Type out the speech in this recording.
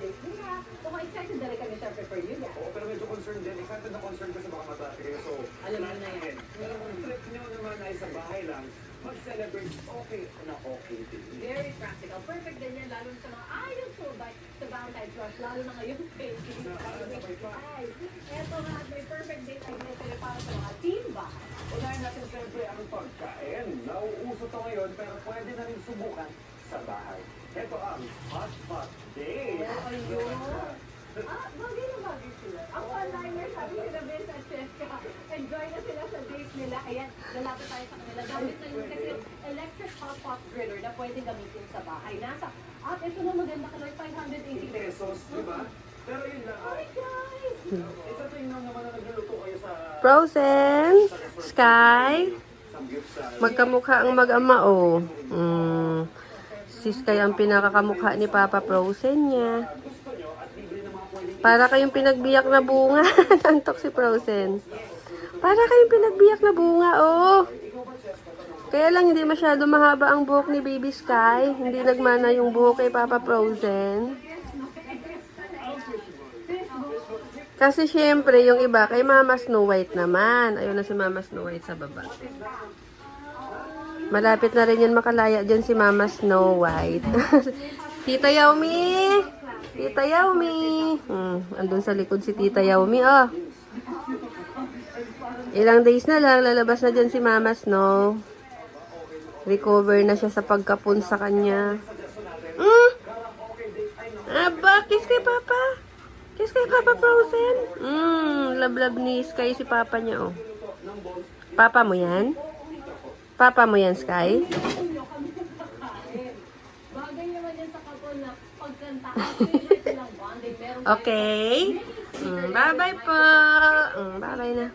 date nila. So, excited na rin kami syempre for you guys. Oo, pero medyo concerned din. Excited na concerned kasi baka matake kayo. So, Alam mo na yan. Ang trip nyo naman ay sa bahay lang, mag-celebrate okay na okay din. Very practical. Perfect din yan, lalo sa mga ayaw so sa Valentine's Rush, lalo na ngayon. Ay, eto nga, may perfect date idea sila para sa mga team ba? Unahin natin siyempre ang pagkain. Nauuso to ngayon pero pwede na rin subukan sa bahay. Ito ang Hot Pot Day. Oh, ayun. Bagay na bagay sila. Ang one-liner, sabi sila Vince at Cheska, enjoy na sila sa date nila. Ayan, lalapit tayo sa kanila. Gamit na yun kasi electric hot pot griller na pwede gamitin sa bahay. At ito na maganda ka, 580 pesos, di ba? Pero yun lang. Hi guys! Ito tingnan naman na nagluluto kayo sa... Frozen, Sky, Samgyupsal. magkamukha ang mag-ama, oh. Si Sky ang pinakakamukha ni Papa Frozen niya. Gusto nyo at libre na mga pwedeng Para kayong pinagbiyak na bunga. Nantok si Frozen. Para kayong pinagbiyak na bunga, oh. Kaya lang hindi masyado mahaba ang buhok ni Baby Sky. Hindi nagmana yung buhok kay Papa Frozen. Kasi syempre, yung iba kay Mama Snow White naman. Ayun na si Mama Snow White sa baba. Malapit na rin yan makalaya dyan si Mama Snow White. Tita Yaumi! Tita Yaumi! Andun sa likod si Tita Yaumi, oh. Ilang days na lang, lalabas na dyan si Mama Snow. Recover na siya sa pagkapun sa kanya. Aba, kiss kay Papa. Kiss kay Papa Frozen. Lablab ni Sky si Papa niya, oh. Papa mo yan? Papa mo yan, Sky? Bagay naman yan sa couple na pagkanta. Okay. Bye-bye po. Bye-bye na.